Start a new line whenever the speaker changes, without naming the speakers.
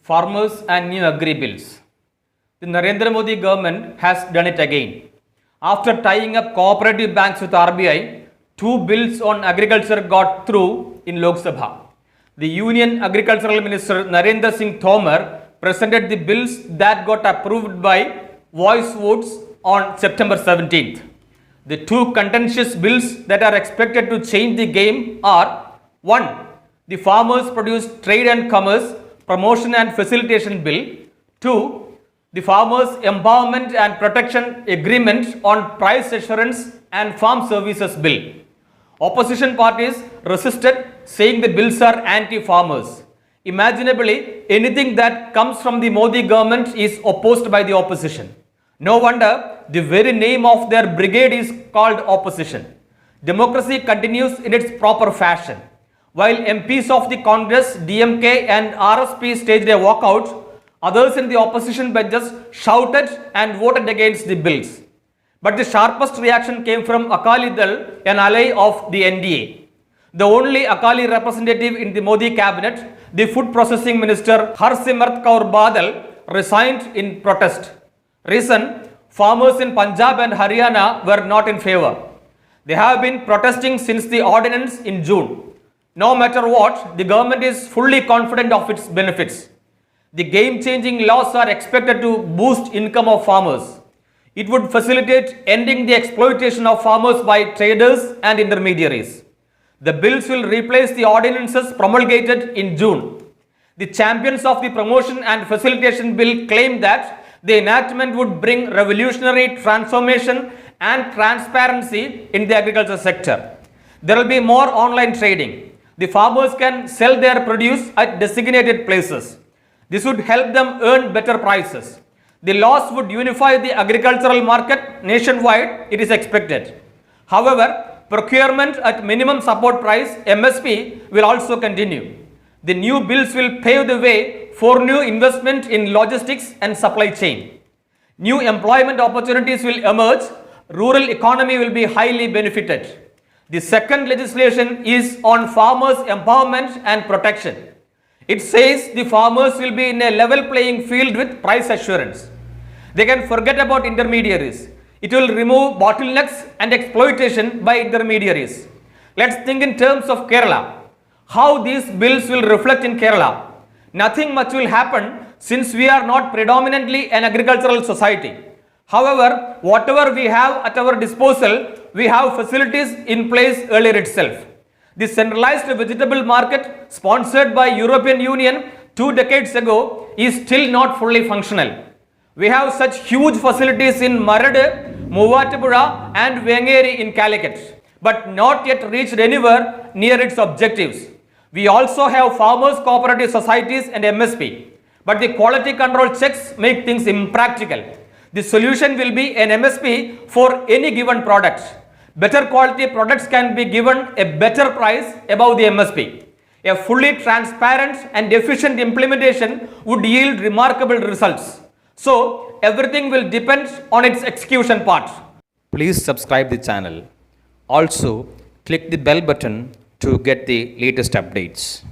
farmers and new agri bills. The Narendra Modi government has done it again. After tying up cooperative banks with RBI, two bills on agriculture got through in Lok Sabha. The Union Agricultural Minister Narendra Singh Tomar presented the bills that got approved by voice votes on September 17th. The two contentious bills that are expected to change the game are: 1. The Farmers Produce Trade and Commerce Promotion and Facilitation Bill. 2. The Farmers Empowerment and Protection Agreement on Price Assurance and Farm Services Bill. Opposition parties resisted, saying the bills are anti-farmers. Imaginably, anything that comes from the Modi government is opposed by the opposition. No wonder the very name of their brigade is called opposition. Democracy continues in its proper fashion. While MPs of the Congress, DMK and RSP staged a walkout, others in the opposition benches shouted and voted against the bills. But the sharpest reaction came from Akali Dal, an ally of the NDA. The only Akali representative in the Modi cabinet, the Food Processing Minister Harsimrat Kaur Badal, resigned in protest. Reason: farmers in Punjab and Haryana were not in favor. They have been protesting since the ordinance in June. No matter what, the government is fully confident of its benefits. The game-changing laws are expected to boost income of farmers. It would facilitate ending the exploitation of farmers by traders and intermediaries. The bills will replace the ordinances promulgated in June. The champions of the Promotion and Facilitation Bill claim that the enactment would bring revolutionary transformation and transparency in the agriculture sector. There will be more online trading. The farmers can sell their produce at designated places. This would help them earn better prices. The laws would unify the agricultural market nationwide, it is expected. However, procurement at minimum support price (MSP) will also continue. The new bills will pave the way for new investment in logistics and supply chain. New employment opportunities will emerge. Rural economy will be highly benefited. The second legislation is on farmers' empowerment and protection. It says the farmers will be in a level playing field with price assurance. They can forget about intermediaries. It will remove bottlenecks and exploitation by intermediaries. Let's think in terms of Kerala. How these bills will reflect in Kerala? Nothing much will happen since we are not predominantly an agricultural society. However, whatever we have at our disposal, we have facilities in place earlier itself. The centralized vegetable market sponsored by European Union 2 decades ago is still not fully functional. We have such huge facilities in Marad, Muvatupuzha and Vengeri in Calicut, but not yet reached anywhere near its objectives. We also have farmers' cooperative societies and MSP, but the quality control checks make things impractical. The solution will be an MSP for any given product. Better quality products can be given a better price above the MSP. A fully transparent and efficient implementation would yield remarkable results. So, everything will depend on its execution part. Please subscribe the channel. Also, click the bell button to get the latest updates.